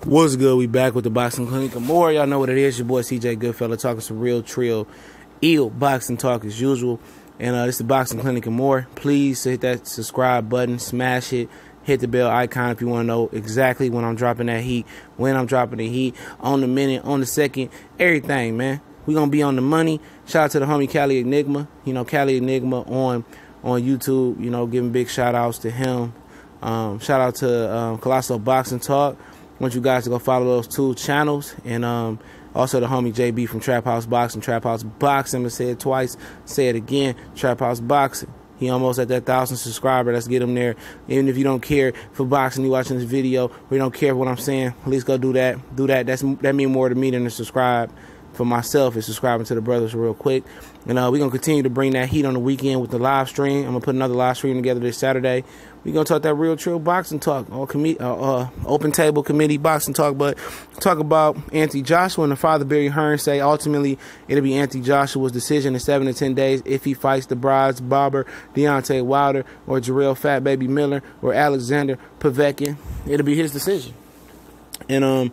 What's good? We back with the Boxing Clinic and more. Y'all know what it is. Your boy CJ Goodfella talking some real, trill, ill boxing talk as usual. And this is the Boxing Clinic and more. Please hit that subscribe button, smash it, hit the bell icon if you want to know exactly when I'm dropping that heat, when I'm dropping the heat, on the minute, on the second, everything, man. We gonna be on the money. Shout out to the homie Cali Enigma. You know, Cali Enigma on YouTube. You know, giving big shout outs to him. Shout out to Colossal Boxing Talk. I want you guys to go follow those two channels. And also the homie JB from Trap House Boxing. Trap House Boxing. I'm going to say it twice. Say it again. Trap House Boxing. He almost at that 1,000 subscriber. Let's get him there. Even if you don't care for boxing, you watching this video, or you don't care for what I'm saying, at least go do that. Do that. That means more to me than to subscribe. For myself is subscribing to the brothers real quick. And we're going to continue to bring that heat on the weekend with the live stream. I'm going to put another live stream together this Saturday. We're going to talk that real trill boxing talk, or open table committee boxing talk, but talk about Anthony Joshua and the father Barry Hearn say ultimately it'll be Anthony Joshua's decision in 7 to 10 days if he fights the Bronze Bomber, Deontay Wilder, or Jarrell Fat Baby Miller, or Alexander Povetkin. It'll be his decision. And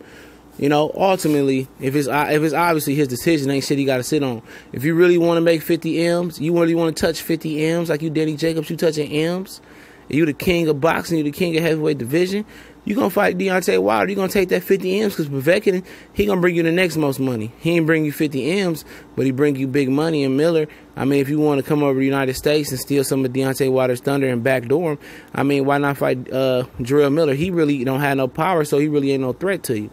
you know, ultimately, if it's obviously his decision, ain't shit he got to sit on. If you really want to make 50 M's, you really want to touch 50 M's like you Danny Jacobs, you touching M's, you the king of boxing, you the king of heavyweight division, you going to fight Deontay Wilder, you going to take that 50 M's because Povetkin, he going to bring you the next most money. He ain't bring you 50 M's, but he bring you big money. And Miller, I mean, if you want to come over to the United States and steal some of Deontay Wilder's thunder and backdoor him, I mean, why not fight Jarrell Miller? He really don't have no power, so he really ain't no threat to you.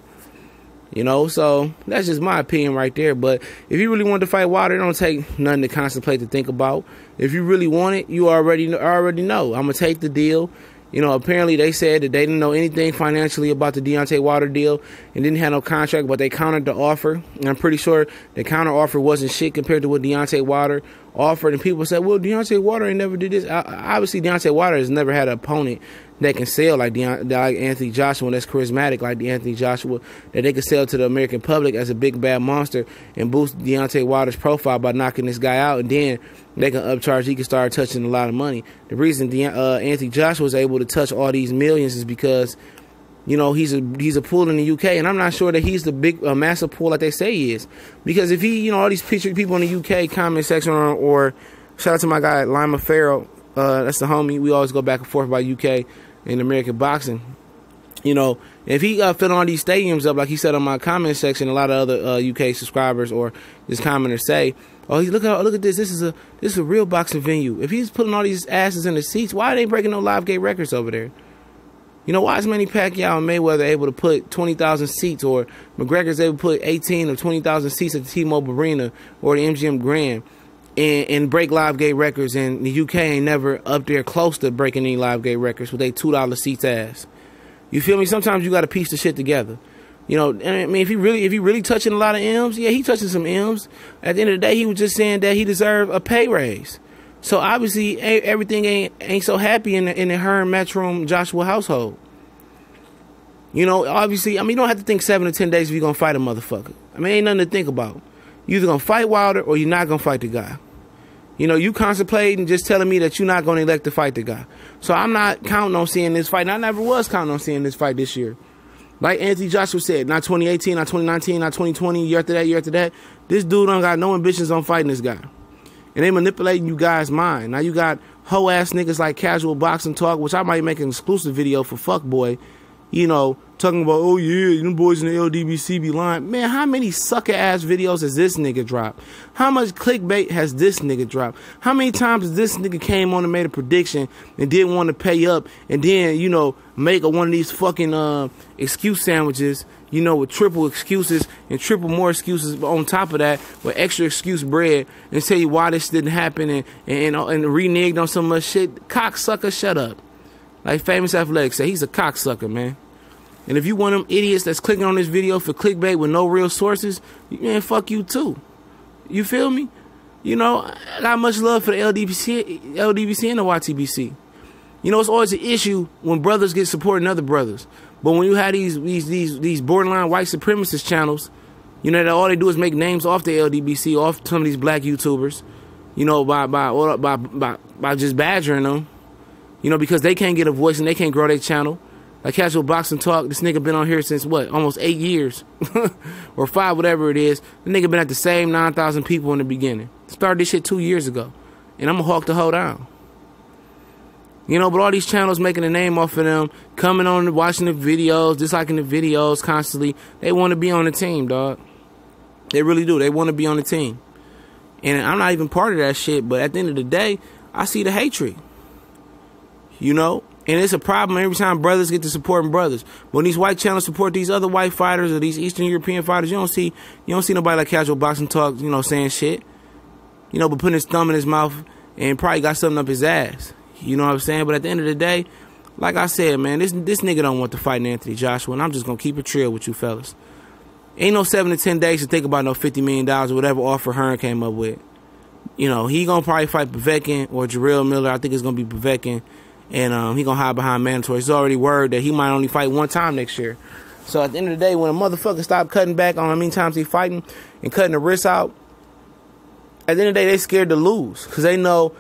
You know, so that's just my opinion right there. But if you really want to fight Wilder, it don't take nothing to contemplate to think about. If you really want it, you already know. I'm going to take the deal. You know, apparently they said that they didn't know anything financially about the Deontay Wilder deal and didn't have no contract, but they countered the offer. And I'm pretty sure the counter offer wasn't shit compared to what Deontay Wilder offered. And people said, well, Deontay Wilder ain't never did this. Obviously, Deontay Wilder has never had an opponent that can sell like Anthony Joshua, that's charismatic like Anthony Joshua, that they can sell to the American public as a big bad monster and boost Deontay Wilder's profile by knocking this guy out, and then they can upcharge. He can start touching a lot of money. The reason Anthony Joshua was able to touch all these millions is because, you know, he's a pool in the UK, and I'm not sure that he's the big massive pool like they say he is, because if he, you know, all these people in the UK comment section or shout out to my guy Lima Farrell, that's the homie. We always go back and forth about UK in American boxing. You know, if he filling all these stadiums up, like he said on my comment section, a lot of other UK subscribers or just commenters say, "Oh, look at this. This is a real boxing venue." If he's putting all these asses in the seats, why are they breaking no live gate records over there? You know, why is Manny Pacquiao and Mayweather able to put 20,000 seats, or McGregor's able to put 18 or 20,000 seats at the T-Mobile Arena or the MGM Grand and break live gate records, and the UK ain't never up there close to breaking any live gate records with a $2 seats ass. You feel me? Sometimes you got to piece the shit together. You know, I mean, if he really touching a lot of M's, yeah, he touching some M's. At the end of the day, he was just saying that he deserved a pay raise. So obviously, everything ain't so happy in the Hearn Matchroom Joshua household. You know, obviously, I mean, you don't have to think 7 to 10 days if you're gonna fight a motherfucker. I mean, ain't nothing to think about. You're either gonna fight Wilder or you're not gonna fight the guy. You know, you contemplating just telling me that you're not gonna elect to fight the guy. So I'm not counting on seeing this fight. And I never was counting on seeing this fight this year. Like Anthony Joshua said, not 2018, not 2019, not 2020, year after that. This dude don't got no ambitions on fighting this guy. And they manipulating you guys' mind. Now you got hoe ass niggas like Casual Boxing Talk, which I might make an exclusive video for Fuckboy. You know, talking about, oh yeah, them boys in the LDBC be lying. Man, how many sucker ass videos has this nigga dropped? How much clickbait has this nigga dropped? How many times has this nigga came on and made a prediction and didn't want to pay up, and then, you know, make one of these fucking excuse sandwiches, you know, with triple excuses and triple more excuses on top of that, with extra excuse bread, and tell you why this didn't happen and reneged on so much shit? Cocksucker, shut up. Like Famous Athletic say, he's a cocksucker, man. And if you one of them idiots that's clicking on this video for clickbait with no real sources, man, fuck you too. You feel me? You know, I got much love for the LDBC and the YTBC. You know, it's always an issue when brothers get supporting other brothers. But when you have these borderline white supremacist channels, you know, that all they do is make names off the LDBC, off some of these black YouTubers, you know, by just badgering them. You know, because they can't get a voice and they can't grow their channel. Like Casual Boxing Talk, this nigga been on here since what? Almost 8 years. Or 5, whatever it is. The nigga been at the same 9,000 people in the beginning. Started this shit 2 years ago. And I'm gonna hawk the hoe down. You know, but all these channels making a name off of them, coming on, watching the videos, disliking the videos constantly. They want to be on the team, dog. They really do. They want to be on the team. And I'm not even part of that shit, but at the end of the day, I see the hatred. You know? And it's a problem every time brothers get to supporting brothers. When these white channels support these other white fighters or these Eastern European fighters, you don't see nobody like Casual Boxing Talk, you know, saying shit. You know, but putting his thumb in his mouth and probably got something up his ass. You know what I'm saying? But at the end of the day, like I said, man, this nigga don't want to fight Anthony Joshua, and I'm just gonna keep it real with you fellas. Ain't no 7 to 10 days to think about no $50 million or whatever offer Hearn came up with. You know, he gonna probably fight Povetkin or Jarrell Miller. I think it's gonna be Povetkin. And he gonna hide behind mandatory. It's already word that he might only fight 1 time next year. So at the end of the day, when a motherfucker stop cutting back on how many times he fighting and cutting the wrists out, at the end of the day, they scared to lose. Because they know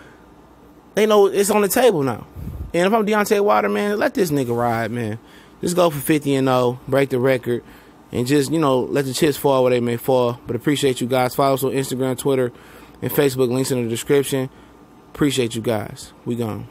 it's on the table now. And if I'm Deontay Wilder, man, let this nigga ride, man. Just go for 50-0, break the record, and just, you know, let the chips fall where they may fall. But appreciate you guys. Follow us on Instagram, Twitter, and Facebook. Links in the description. Appreciate you guys. We gone.